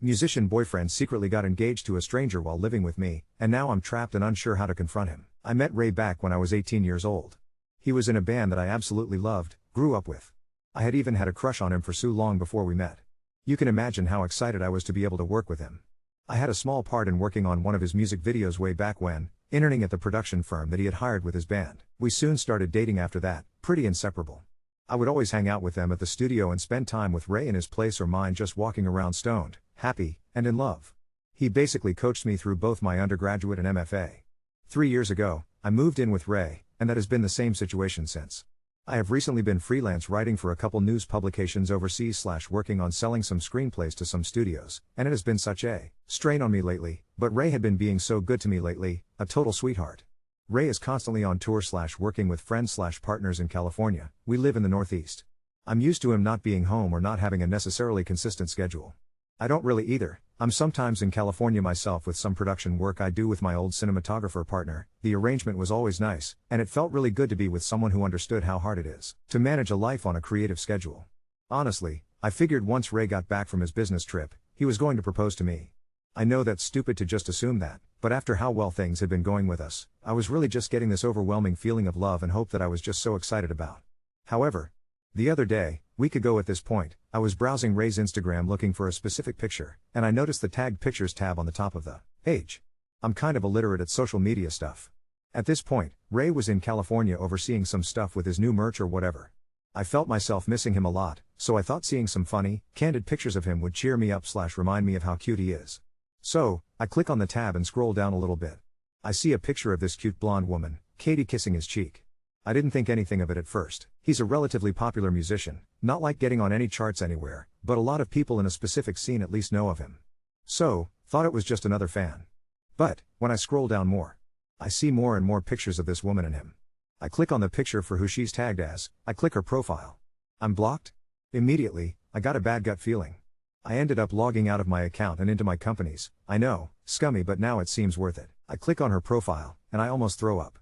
Musician boyfriend secretly got engaged to a stranger while living with me, and now I'm trapped and unsure how to confront him. I met Ray back when I was 18 years old. He was in a band that I absolutely loved, grew up with. I had even had a crush on him for so long before we met. You can imagine how excited I was to be able to work with him. I had a small part in working on one of his music videos way back when, interning at the production firm that he had hired with his band. We soon started dating after that, pretty inseparable. I would always hang out with them at the studio and spend time with Ray in his place or mine, just walking around stoned, happy, and in love. He basically coached me through both my undergraduate and MFA. 3 years ago, I moved in with Ray, and that has been the same situation since. I have recently been freelance writing for a couple news publications overseas / working on selling some screenplays to some studios, and it has been such a strain on me lately, but Ray had been being so good to me lately, a total sweetheart. Ray is constantly on tour / working with friends / partners in California. We live in the Northeast. I'm used to him not being home or not having a necessarily consistent schedule. I don't really either. I'm sometimes in California myself with some production work I do with my old cinematographer partner. The arrangement was always nice, and it felt really good to be with someone who understood how hard it is to manage a life on a creative schedule. Honestly, I figured once Ray got back from his business trip, he was going to propose to me. I know that's stupid to just assume that, but after how well things had been going with us, I was really just getting this overwhelming feeling of love and hope that I was just so excited about. However, the other day, week ago at this point, I was browsing Ray's Instagram looking for a specific picture, and I noticed the tagged pictures tab on the top of the page. I'm kind of illiterate at social media stuff. At this point, Ray was in California overseeing some stuff with his new merch or whatever. I felt myself missing him a lot, so I thought seeing some funny, candid pictures of him would cheer me up / remind me of how cute he is. So, I click on the tab and scroll down a little bit. I see a picture of this cute blonde woman, Katie, kissing his cheek. I didn't think anything of it at first. He's a relatively popular musician, not like getting on any charts anywhere, but a lot of people in a specific scene at least know of him. So, thought it was just another fan. But, when I scroll down more, I see more and more pictures of this woman and him. I click on the picture for who she's tagged as, I click her profile. I'm blocked? Immediately, I got a bad gut feeling. I ended up logging out of my account and into my company's. I know, scummy, but now it seems worth it. I click on her profile, and I almost throw up.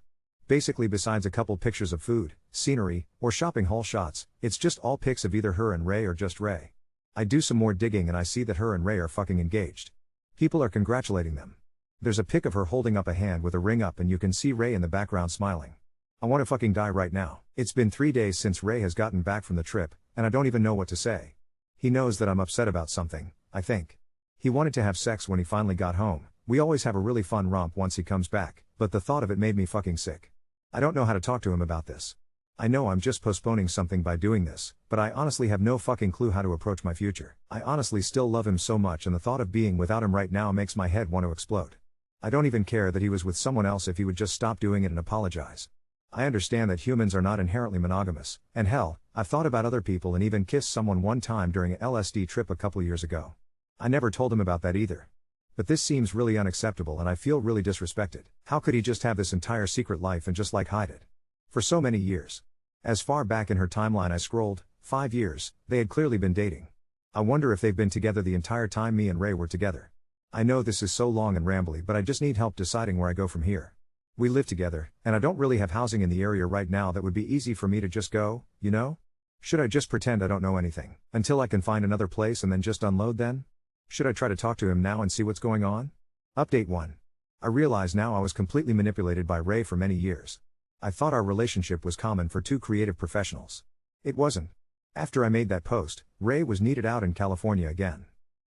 Basically, besides a couple pictures of food, scenery, or shopping haul shots, it's just all pics of either her and Ray or just Ray. I do some more digging and I see that her and Ray are fucking engaged. People are congratulating them. There's a pic of her holding up a hand with a ring up and you can see Ray in the background smiling. I want to fucking die right now. It's been 3 days since Ray has gotten back from the trip, and I don't even know what to say. He knows that I'm upset about something, I think. He wanted to have sex when he finally got home. We always have a really fun romp once he comes back, but the thought of it made me fucking sick. I don't know how to talk to him about this. I know I'm just postponing something by doing this, but I honestly have no fucking clue how to approach my future. I honestly still love him so much, and the thought of being without him right now makes my head want to explode. I don't even care that he was with someone else if he would just stop doing it and apologize. I understand that humans are not inherently monogamous, and hell, I've thought about other people and even kissed someone one time during an LSD trip a couple years ago. I never told him about that either. But this seems really unacceptable and I feel really disrespected. How could he just have this entire secret life and just hide it? For so many years. As far back in her timeline I scrolled, 5 years, they had clearly been dating. I wonder if they've been together the entire time me and Ray were together. I know this is so long and rambly, but I just need help deciding where I go from here. We live together, and I don't really have housing in the area right now that would be easy for me to just go, you know? Should I just pretend I don't know anything, until I can find another place and then just unload then? Should I try to talk to him now and see what's going on? Update 1. I realize now I was completely manipulated by Ray for many years. I thought our relationship was common for two creative professionals. It wasn't. After I made that post, Ray was needed out in California again.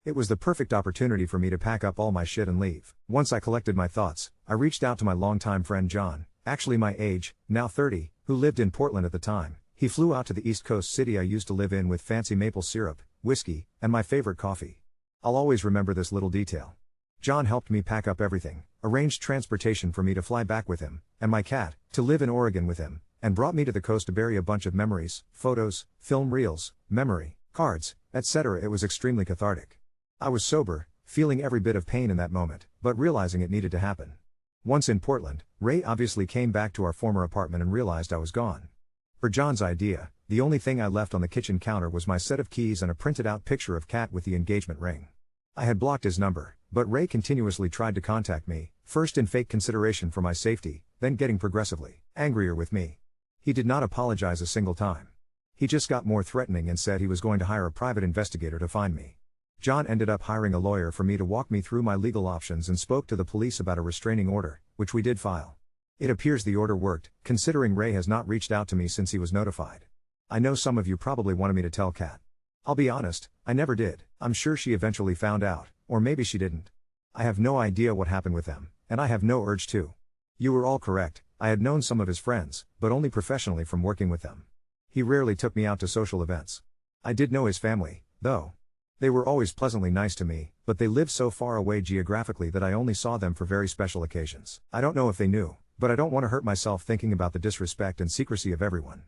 It was the perfect opportunity for me to pack up all my shit and leave. Once I collected my thoughts, I reached out to my longtime friend John, actually my age, now 30, who lived in Portland at the time. He flew out to the East Coast city I used to live in with fancy maple syrup, whiskey, and my favorite coffee. I'll always remember this little detail. John helped me pack up everything, arranged transportation for me to fly back with him, and my cat, to live in Oregon with him, and brought me to the coast to bury a bunch of memories, photos, film reels, memory cards, etc. It was extremely cathartic. I was sober, feeling every bit of pain in that moment, but realizing it needed to happen. Once in Portland, Ray obviously came back to our former apartment and realized I was gone. For John's idea, the only thing I left on the kitchen counter was my set of keys and a printed out picture of Kat with the engagement ring. I had blocked his number, but Ray continuously tried to contact me, first in fake consideration for my safety, then getting progressively angrier with me. He did not apologize a single time. He just got more threatening and said he was going to hire a private investigator to find me. John ended up hiring a lawyer for me to walk me through my legal options and spoke to the police about a restraining order, which we did file. It appears the order worked, considering Ray has not reached out to me since he was notified. I know some of you probably wanted me to tell Kat. I'll be honest, I never did. I'm sure she eventually found out, or maybe she didn't. I have no idea what happened with them, and I have no urge to. You were all correct, I had known some of his friends, but only professionally from working with them. He rarely took me out to social events. I did know his family, though. They were always pleasantly nice to me, but they lived so far away geographically that I only saw them for very special occasions. I don't know if they knew, but I don't want to hurt myself thinking about the disrespect and secrecy of everyone.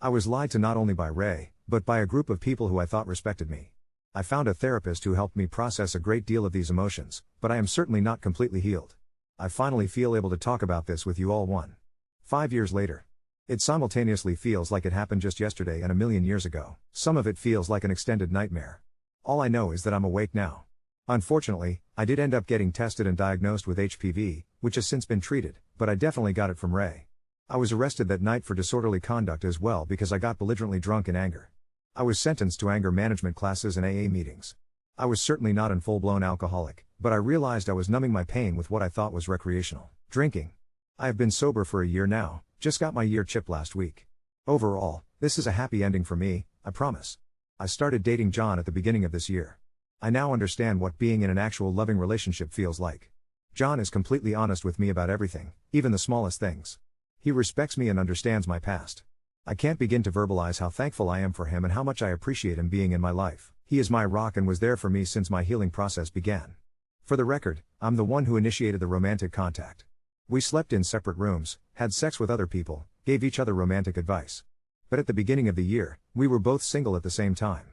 I was lied to not only by Ray, but by a group of people who I thought respected me. I found a therapist who helped me process a great deal of these emotions, but I am certainly not completely healed. I finally feel able to talk about this with you all 5 years later. It simultaneously feels like it happened just yesterday and a million years ago. Some of it feels like an extended nightmare. All I know is that I'm awake now. Unfortunately, I did end up getting tested and diagnosed with HPV, which has since been treated, but I definitely got it from Ray. I was arrested that night for disorderly conduct as well because I got belligerently drunk in anger. I was sentenced to anger management classes and AA meetings. I was certainly not a full-blown alcoholic, but I realized I was numbing my pain with what I thought was recreational drinking. I have been sober for a year now, just got my year chip last week. Overall, this is a happy ending for me, I promise. I started dating John at the beginning of this year. I now understand what being in an actual loving relationship feels like. John is completely honest with me about everything, even the smallest things. He respects me and understands my past. I can't begin to verbalize how thankful I am for him and how much I appreciate him being in my life. He is my rock and was there for me since my healing process began. For the record, I'm the one who initiated the romantic contact. We slept in separate rooms, had sex with other people, gave each other romantic advice. But at the beginning of the year, we were both single at the same time.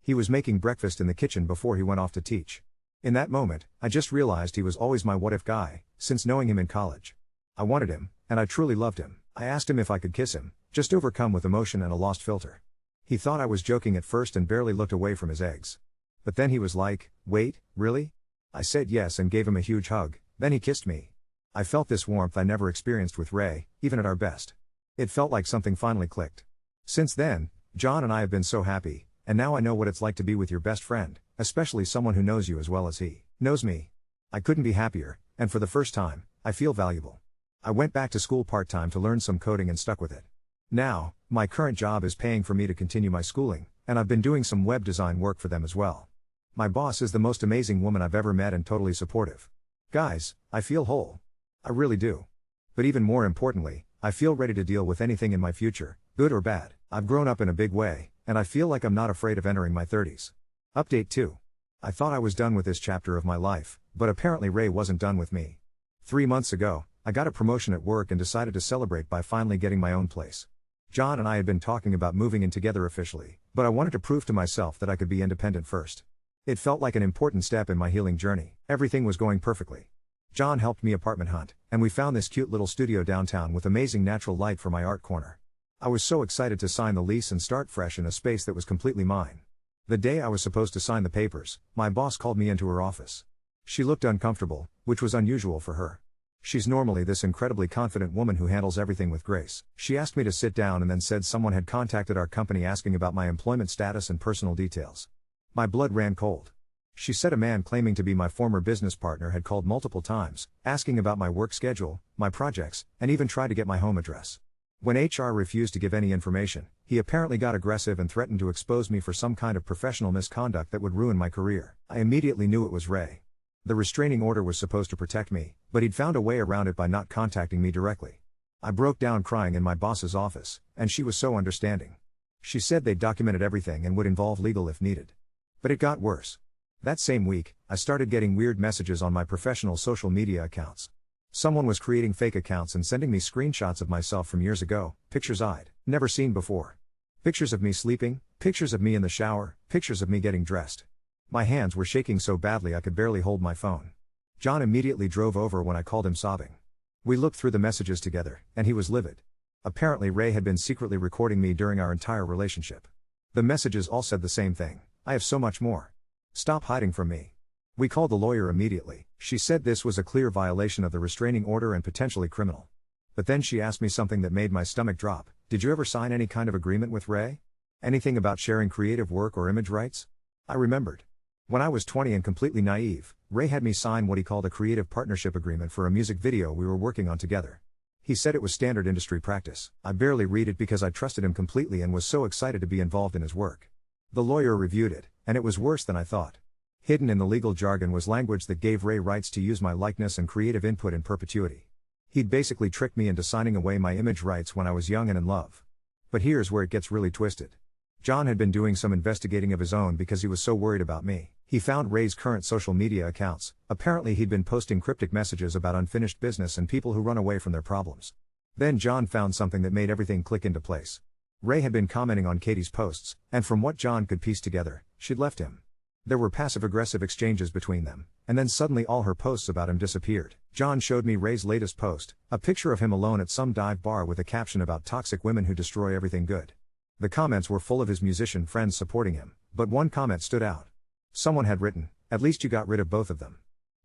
He was making breakfast in the kitchen before he went off to teach. In that moment, I just realized he was always my what-if guy, since knowing him in college. I wanted him, and I truly loved him. I asked him if I could kiss him, just overcome with emotion and a lost filter. He thought I was joking at first and barely looked away from his eggs. But then he was like, "Wait, really?" I said yes and gave him a huge hug, then he kissed me. I felt this warmth I never experienced with Ray, even at our best. It felt like something finally clicked. Since then, John and I have been so happy, and now I know what it's like to be with your best friend, especially someone who knows you as well as he knows me. I couldn't be happier, and for the first time, I feel valuable. I went back to school part-time to learn some coding and stuck with it. Now, my current job is paying for me to continue my schooling, and I've been doing some web design work for them as well. My boss is the most amazing woman I've ever met and totally supportive. Guys, I feel whole. I really do. But even more importantly, I feel ready to deal with anything in my future, good or bad. I've grown up in a big way, and I feel like I'm not afraid of entering my 30s. Update 2. I thought I was done with this chapter of my life, but apparently Ray wasn't done with me. 3 months ago, I got a promotion at work and decided to celebrate by finally getting my own place. John and I had been talking about moving in together officially, but I wanted to prove to myself that I could be independent first. It felt like an important step in my healing journey. Everything was going perfectly. John helped me apartment hunt, and we found this cute little studio downtown with amazing natural light for my art corner. I was so excited to sign the lease and start fresh in a space that was completely mine. The day I was supposed to sign the papers, my boss called me into her office. She looked uncomfortable, which was unusual for her. She's normally this incredibly confident woman who handles everything with grace. She asked me to sit down and then said someone had contacted our company asking about my employment status and personal details. My blood ran cold. She said a man claiming to be my former business partner had called multiple times, asking about my work schedule, my projects, and even tried to get my home address. When HR refused to give any information, he apparently got aggressive and threatened to expose me for some kind of professional misconduct that would ruin my career. I immediately knew it was Ray. The restraining order was supposed to protect me, but he'd found a way around it by not contacting me directly. I broke down crying in my boss's office, and she was so understanding. She said they'd documented everything and would involve legal if needed. But it got worse. That same week, I started getting weird messages on my professional social media accounts. Someone was creating fake accounts and sending me screenshots of myself from years ago, pictures I'd never seen before. Pictures of me sleeping, pictures of me in the shower, pictures of me getting dressed. My hands were shaking so badly I could barely hold my phone. John immediately drove over when I called him sobbing. We looked through the messages together, and he was livid. Apparently Ray had been secretly recording me during our entire relationship. The messages all said the same thing: "I have so much more. Stop hiding from me." We called the lawyer immediately. She said this was a clear violation of the restraining order and potentially criminal. But then she asked me something that made my stomach drop. "Did you ever sign any kind of agreement with Ray? Anything about sharing creative work or image rights?" I remembered. When I was 20 and completely naive, Ray had me sign what he called a creative partnership agreement for a music video we were working on together. He said it was standard industry practice. I barely read it because I trusted him completely and was so excited to be involved in his work. The lawyer reviewed it, and it was worse than I thought. Hidden in the legal jargon was language that gave Ray rights to use my likeness and creative input in perpetuity. He'd basically tricked me into signing away my image rights when I was young and in love. But here's where it gets really twisted. John had been doing some investigating of his own because he was so worried about me. He found Ray's current social media accounts. Apparently he'd been posting cryptic messages about unfinished business and people who run away from their problems. Then John found something that made everything click into place. Ray had been commenting on Katie's posts, and from what John could piece together, she'd left him. There were passive-aggressive exchanges between them, and then suddenly all her posts about him disappeared. John showed me Ray's latest post, a picture of him alone at some dive bar with a caption about toxic women who destroy everything good. The comments were full of his musician friends supporting him, but one comment stood out. Someone had written, "At least you got rid of both of them.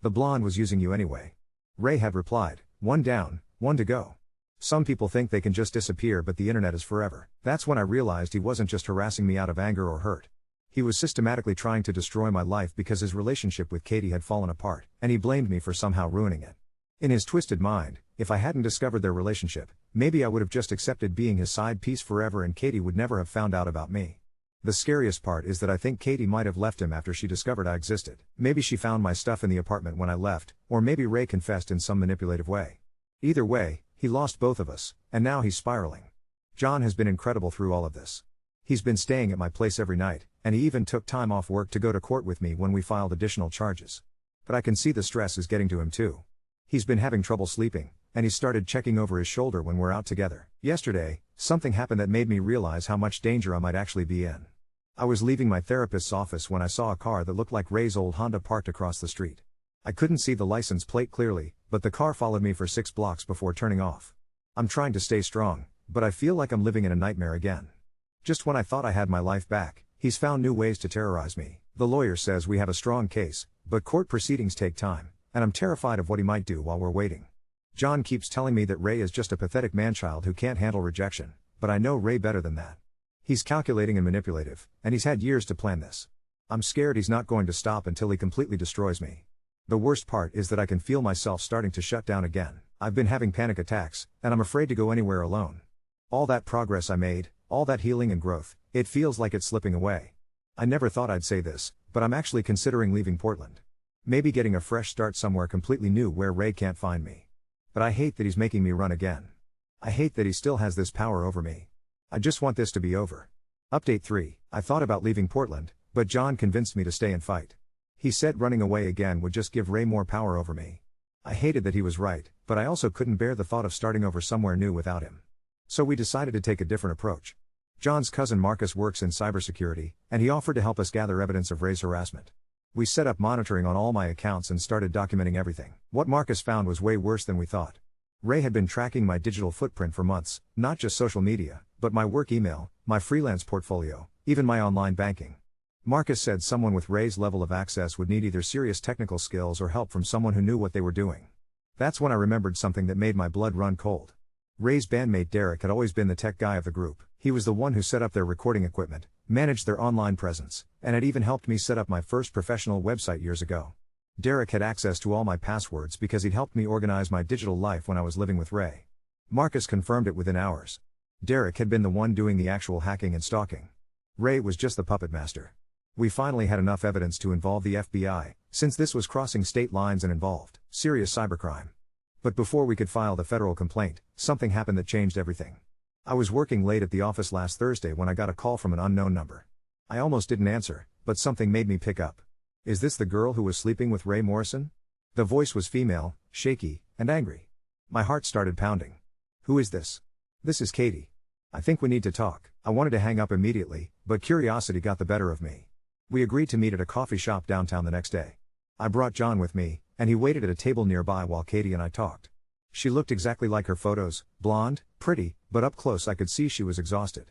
The blonde was using you anyway." Ray had replied, "One down, one to go. Some people think they can just disappear, but the internet is forever." That's when I realized he wasn't just harassing me out of anger or hurt. He was systematically trying to destroy my life because his relationship with Katie had fallen apart, and he blamed me for somehow ruining it. In his twisted mind, if I hadn't discovered their relationship, maybe I would have just accepted being his side piece forever and Katie would never have found out about me. The scariest part is that I think Katie might have left him after she discovered I existed. Maybe she found my stuff in the apartment when I left, or maybe Ray confessed in some manipulative way. Either way, he lost both of us, and now he's spiraling. John has been incredible through all of this. He's been staying at my place every night, and he even took time off work to go to court with me when we filed additional charges. But I can see the stress is getting to him too. He's been having trouble sleeping, and he started checking over his shoulder when we're out together. Yesterday, something happened that made me realize how much danger I might actually be in. I was leaving my therapist's office when I saw a car that looked like Ray's old Honda parked across the street. I couldn't see the license plate clearly, but the car followed me for 6 blocks before turning off. I'm trying to stay strong, but I feel like I'm living in a nightmare again. Just when I thought I had my life back, he's found new ways to terrorize me. The lawyer says we have a strong case, but court proceedings take time, and I'm terrified of what he might do while we're waiting. John keeps telling me that Ray is just a pathetic manchild who can't handle rejection, but I know Ray better than that. He's calculating and manipulative, and he's had years to plan this. I'm scared he's not going to stop until he completely destroys me. The worst part is that I can feel myself starting to shut down again. I've been having panic attacks, and I'm afraid to go anywhere alone. All that progress I made, all that healing and growth, it feels like it's slipping away. I never thought I'd say this, but I'm actually considering leaving Portland. Maybe getting a fresh start somewhere completely new where Ray can't find me. But I hate that he's making me run again. I hate that he still has this power over me. I just want this to be over. Update 3. I thought about leaving Portland, but John convinced me to stay and fight. He said running away again would just give Ray more power over me. I hated that he was right, but I also couldn't bear the thought of starting over somewhere new without him. So we decided to take a different approach. John's cousin Marcus works in cybersecurity, and he offered to help us gather evidence of Ray's harassment. We set up monitoring on all my accounts and started documenting everything. What Marcus found was way worse than we thought. Ray had been tracking my digital footprint for months, not just social media, but my work email, my freelance portfolio, even my online banking. Marcus said someone with Ray's level of access would need either serious technical skills or help from someone who knew what they were doing. That's when I remembered something that made my blood run cold. Ray's bandmate Derek had always been the tech guy of the group. He was the one who set up their recording equipment, managed their online presence, and had even helped me set up my first professional website years ago. Derek had access to all my passwords because he'd helped me organize my digital life when I was living with Ray. Marcus confirmed it within hours. Derek had been the one doing the actual hacking and stalking. Ray was just the puppet master. We finally had enough evidence to involve the FBI, since this was crossing state lines and involved serious cybercrime. But before we could file the federal complaint, something happened that changed everything. I was working late at the office last Thursday when I got a call from an unknown number. I almost didn't answer, but something made me pick up. Is this the girl who was sleeping with Ray Morrison? The voice was female, shaky, and angry. My heart started pounding. Who is this? This is Katie. I think we need to talk. I wanted to hang up immediately, but curiosity got the better of me. We agreed to meet at a coffee shop downtown the next day. I brought John with me, and he waited at a table nearby while Katie and I talked. She looked exactly like her photos, blonde, pretty, but up close I could see she was exhausted.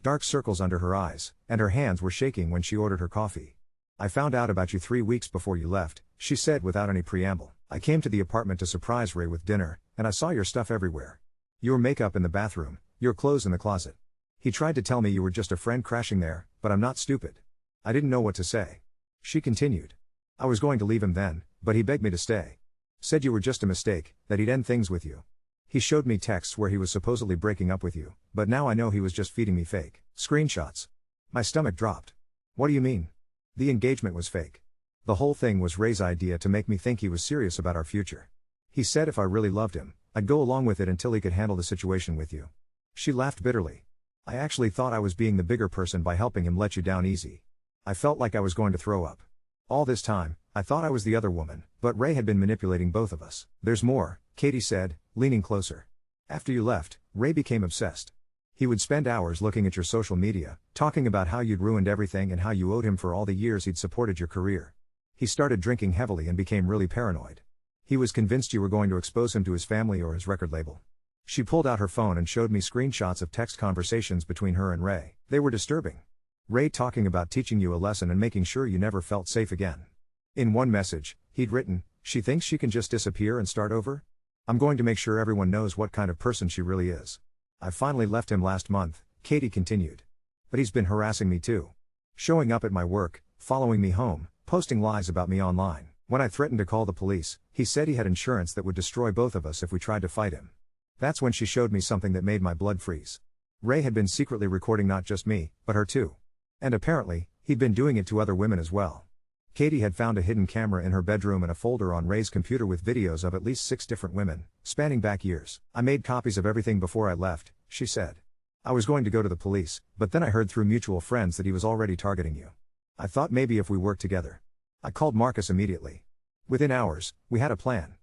Dark circles under her eyes, and her hands were shaking when she ordered her coffee. I found out about you 3 weeks before you left, she said without any preamble. I came to the apartment to surprise Ray with dinner, and I saw your stuff everywhere. Your makeup in the bathroom, your clothes in the closet. He tried to tell me you were just a friend crashing there, but I'm not stupid. I didn't know what to say. She continued. I was going to leave him then, but he begged me to stay. Said you were just a mistake, that he'd end things with you. He showed me texts where he was supposedly breaking up with you, but now I know he was just feeding me fake screenshots. My stomach dropped. What do you mean? The engagement was fake. The whole thing was Ray's idea to make me think he was serious about our future. He said if I really loved him, I'd go along with it until he could handle the situation with you. She laughed bitterly. I actually thought I was being the bigger person by helping him let you down easy. I felt like I was going to throw up. All this time, I thought I was the other woman, but Ray had been manipulating both of us. There's more, Katie said, leaning closer. After you left, Ray became obsessed. He would spend hours looking at your social media, talking about how you'd ruined everything and how you owed him for all the years he'd supported your career. He started drinking heavily and became really paranoid. He was convinced you were going to expose him to his family or his record label. She pulled out her phone and showed me screenshots of text conversations between her and Ray. They were disturbing. Ray talking about teaching you a lesson and making sure you never felt safe again. In one message, he'd written, "She thinks she can just disappear and start over? I'm going to make sure everyone knows what kind of person she really is. I finally left him last month," Katie continued. "But he's been harassing me too. Showing up at my work, following me home, posting lies about me online. When I threatened to call the police, he said he had insurance that would destroy both of us if we tried to fight him. That's when she showed me something that made my blood freeze. Ray had been secretly recording not just me, but her too. And apparently, he'd been doing it to other women as well." Katie had found a hidden camera in her bedroom and a folder on Ray's computer with videos of at least 6 different women, spanning back years. "I made copies of everything before I left," she said. "I was going to go to the police, but then I heard through mutual friends that he was already targeting you. I thought maybe if we worked together." I called Marcus immediately. Within hours, we had a plan.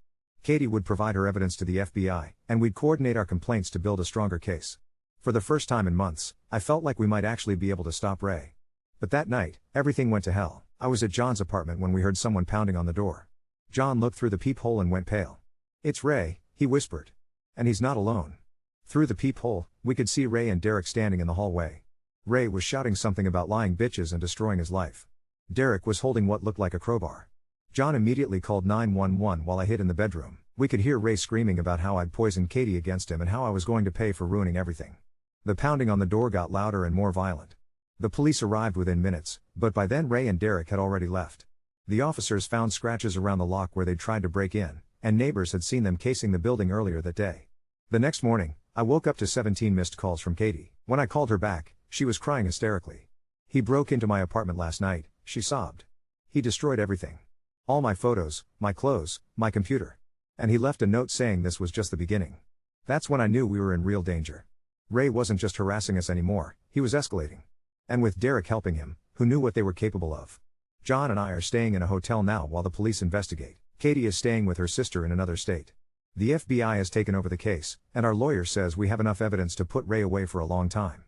Katie would provide her evidence to the FBI, and we'd coordinate our complaints to build a stronger case. For the first time in months, I felt like we might actually be able to stop Ray. But that night, everything went to hell. I was at John's apartment when we heard someone pounding on the door. John looked through the peephole and went pale. "It's Ray," he whispered. "And he's not alone." Through the peephole, we could see Ray and Derek standing in the hallway. Ray was shouting something about lying bitches and destroying his life. Derek was holding what looked like a crowbar. John immediately called 911 while I hid in the bedroom. We could hear Ray screaming about how I'd poisoned Katie against him and how I was going to pay for ruining everything. The pounding on the door got louder and more violent. The police arrived within minutes, but by then Ray and Derek had already left. The officers found scratches around the lock where they'd tried to break in, and neighbors had seen them casing the building earlier that day. The next morning, I woke up to 17 missed calls from Katie. When I called her back, she was crying hysterically. "He broke into my apartment last night," she sobbed. "He destroyed everything. All my photos, my clothes, my computer. And he left a note saying this was just the beginning." That's when I knew we were in real danger. Ray wasn't just harassing us anymore, he was escalating. And with Derek helping him, who knew what they were capable of. John and I are staying in a hotel now while the police investigate. Katie is staying with her sister in another state. The FBI has taken over the case, and our lawyer says we have enough evidence to put Ray away for a long time.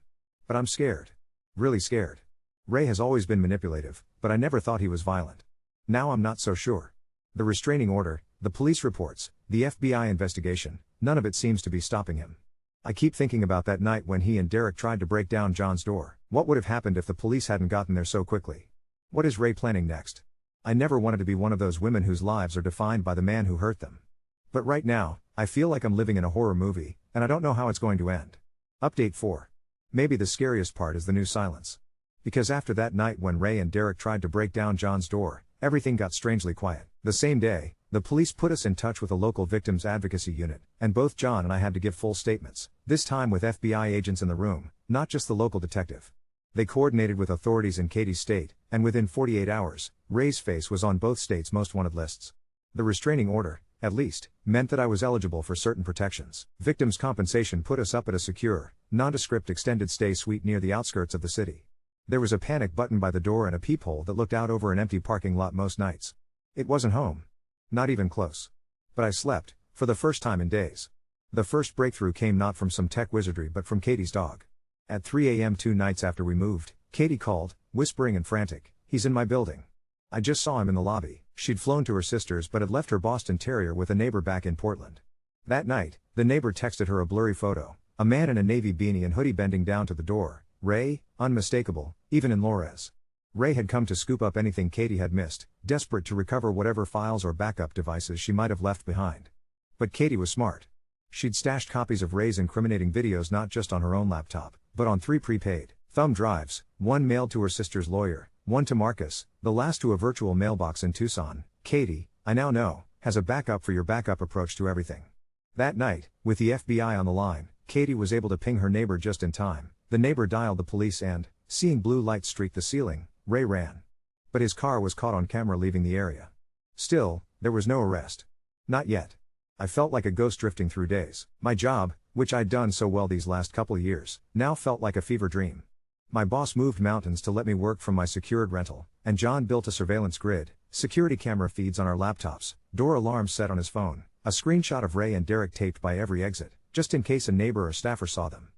But I'm scared. Really scared. Ray has always been manipulative, but I never thought he was violent. Now I'm not so sure. The restraining order, the police reports, the FBI investigation, none of it seems to be stopping him. I keep thinking about that night when he and Derek tried to break down John's door. What would have happened if the police hadn't gotten there so quickly? What is Ray planning next? I never wanted to be one of those women whose lives are defined by the man who hurt them. But right now, I feel like I'm living in a horror movie, and I don't know how it's going to end. Update 4. Maybe the scariest part is the new silence. Because after that night when Ray and Derek tried to break down John's door, everything got strangely quiet. The same day, the police put us in touch with a local victims advocacy unit, and both John and I had to give full statements, this time with FBI agents in the room, not just the local detective. They coordinated with authorities in Katie's state, and within 48 hours, Ray's face was on both states' most wanted lists. The restraining order, at least, meant that I was eligible for certain protections. Victims' compensation put us up at a secure, nondescript extended stay suite near the outskirts of the city. There was a panic button by the door and a peephole that looked out over an empty parking lot most nights. It wasn't home. Not even close. But I slept, for the first time in days. The first breakthrough came not from some tech wizardry but from Katie's dog. At 3 a.m. 2 nights after we moved, Katie called, whispering and frantic, "He's in my building. I just saw him in the lobby." She'd flown to her sister's but had left her Boston Terrier with a neighbor back in Portland. That night, the neighbor texted her a blurry photo, a man in a navy beanie and hoodie bending down to the door. Ray, unmistakable, even in Lores. Ray had come to scoop up anything Katie had missed, desperate to recover whatever files or backup devices she might have left behind. But Katie was smart. She'd stashed copies of Ray's incriminating videos not just on her own laptop, but on 3 prepaid thumb drives, one mailed to her sister's lawyer, one to Marcus, the last to a virtual mailbox in Tucson. Katie, I now know, has a backup for your backup approach to everything. That night, with the FBI on the line, Katie was able to ping her neighbor just in time. The neighbor dialed the police and, seeing blue lights streak the ceiling, Ray ran. But his car was caught on camera leaving the area. Still, there was no arrest. Not yet. I felt like a ghost drifting through days. My job, which I'd done so well these last couple years, now felt like a fever dream. My boss moved mountains to let me work from my secured rental, and John built a surveillance grid, security camera feeds on our laptops, door alarms set on his phone, a screenshot of Ray and Derek taped by every exit, just in case a neighbor or staffer saw them.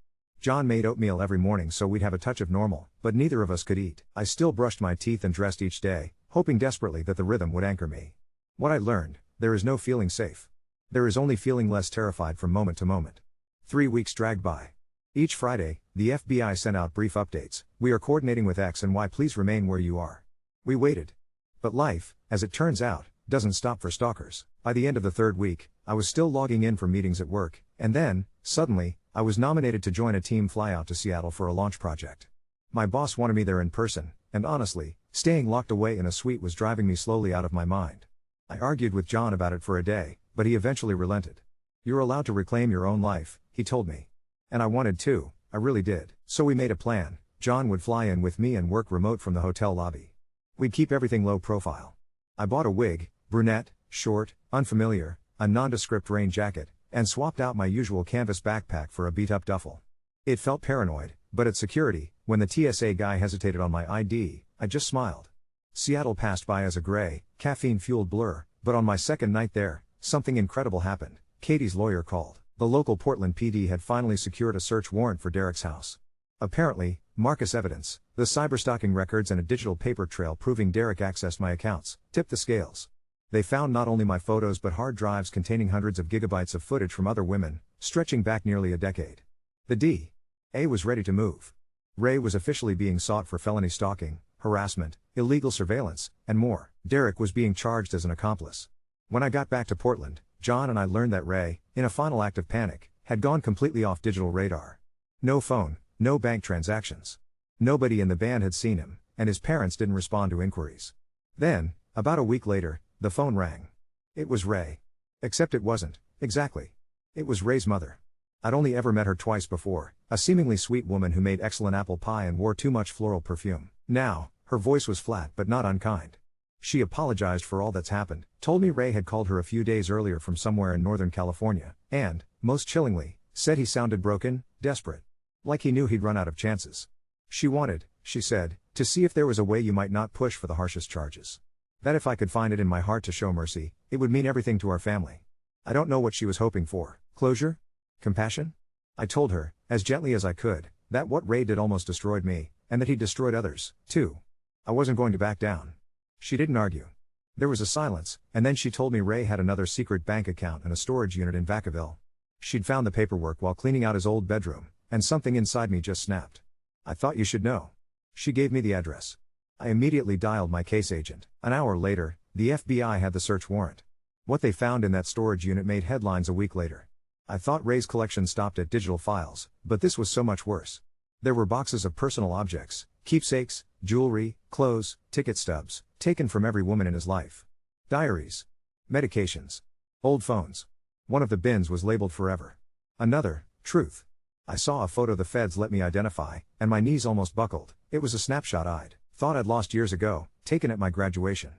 John made oatmeal every morning so we'd have a touch of normal, but neither of us could eat. I still brushed my teeth and dressed each day, hoping desperately that the rhythm would anchor me. What I learned, there is no feeling safe. There is only feeling less terrified from moment to moment. 3 weeks dragged by. Each Friday, the FBI sent out brief updates. We are coordinating with X and Y, please remain where you are. We waited. But life, as it turns out, doesn't stop for stalkers. By the end of the 3rd week, I was still logging in for meetings at work, and then, suddenly, I was nominated to join a team flyout to Seattle for a launch project. My boss wanted me there in person, and honestly, staying locked away in a suite was driving me slowly out of my mind. I argued with John about it for a day, but he eventually relented. You're allowed to reclaim your own life, he told me. And I wanted to, I really did. So we made a plan. John would fly in with me and work remote from the hotel lobby. We'd keep everything low profile. I bought a wig, brunette, short, unfamiliar, a nondescript rain jacket, and swapped out my usual canvas backpack for a beat-up duffel. It felt paranoid, but at security, when the TSA guy hesitated on my ID, I just smiled. Seattle passed by as a gray, caffeine-fueled blur, but on my second night there, something incredible happened. Katie's lawyer called. The local Portland PD had finally secured a search warrant for Derek's house. Apparently, Marcus evidence, the cyberstalking records and a digital paper trail proving Derek accessed my accounts, tipped the scales. They found not only my photos but hard drives containing hundreds of gigabytes of footage from other women, stretching back nearly a decade. The DA was ready to move. Ray was officially being sought for felony stalking, harassment, illegal surveillance, and more. Derek was being charged as an accomplice. When I got back to Portland, John and I learned that Ray, in a final act of panic, had gone completely off digital radar. No phone, no bank transactions. Nobody in the band had seen him, and his parents didn't respond to inquiries. Then, about a week later, the phone rang. It was Ray. Except it wasn't, exactly. It was Ray's mother. I'd only ever met her twice before, a seemingly sweet woman who made excellent apple pie and wore too much floral perfume. Now, her voice was flat but not unkind. She apologized for all that's happened, told me Ray had called her a few days earlier from somewhere in Northern California, and, most chillingly, said he sounded broken, desperate. Like he knew he'd run out of chances. She wanted, she said, to see if there was a way you might not push for the harshest charges. That if I could find it in my heart to show mercy, it would mean everything to our family. I don't know what she was hoping for. Closure? Compassion? I told her, as gently as I could, that what Ray did almost destroyed me, and that he destroyed others, too. I wasn't going to back down. She didn't argue. There was a silence, and then she told me Ray had another secret bank account and a storage unit in Vacaville. She'd found the paperwork while cleaning out his old bedroom, and something inside me just snapped. I thought you should know. She gave me the address. I immediately dialed my case agent. An hour later, the FBI had the search warrant. What they found in that storage unit made headlines a week later. I thought Ray's collection stopped at digital files, but this was so much worse. There were boxes of personal objects, keepsakes, jewelry, clothes, ticket stubs, taken from every woman in his life. Diaries. Medications. Old phones. One of the bins was labeled forever. Another, truth. I saw a photo the feds let me identify, and my knees almost buckled. It was a snapshot I'd thought I'd lost years ago, taken at my graduation.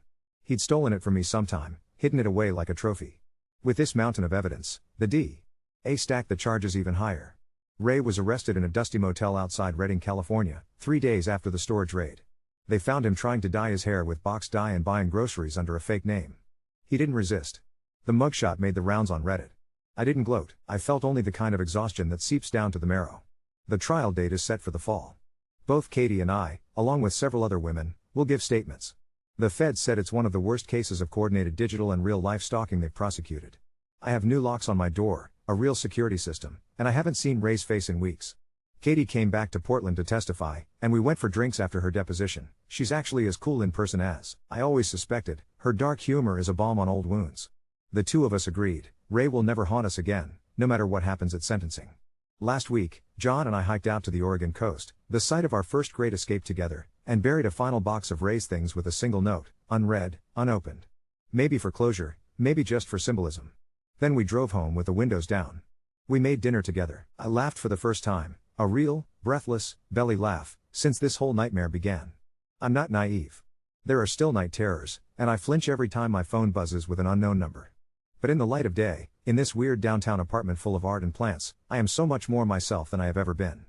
He'd stolen it from me sometime, hidden it away like a trophy. With this mountain of evidence, the DA stacked the charges even higher. Ray was arrested in a dusty motel outside Redding, California, 3 days after the storage raid. They found him trying to dye his hair with box dye and buying groceries under a fake name. He didn't resist. The mugshot made the rounds on Reddit. I didn't gloat. I felt only the kind of exhaustion that seeps down to the marrow. The trial date is set for the fall. Both Katie and I, along with several other women, will give statements. The feds said it's one of the worst cases of coordinated digital and real-life stalking they've prosecuted. I have new locks on my door, a real security system, and I haven't seen Ray's face in weeks. Katie came back to Portland to testify, and we went for drinks after her deposition. She's actually as cool in person as I always suspected. Her dark humor is a balm on old wounds. The two of us agreed, Ray will never haunt us again, no matter what happens at sentencing. Last week, John and I hiked out to the Oregon coast, the site of our first great escape together, and buried a final box of Ray's things with a single note, unread, unopened. Maybe for closure, maybe just for symbolism. Then we drove home with the windows down. We made dinner together. I laughed for the first time, a real, breathless, belly laugh, since this whole nightmare began. I'm not naive. There are still night terrors, and I flinch every time my phone buzzes with an unknown number. But in the light of day, in this weird downtown apartment full of art and plants, I am so much more myself than I have ever been.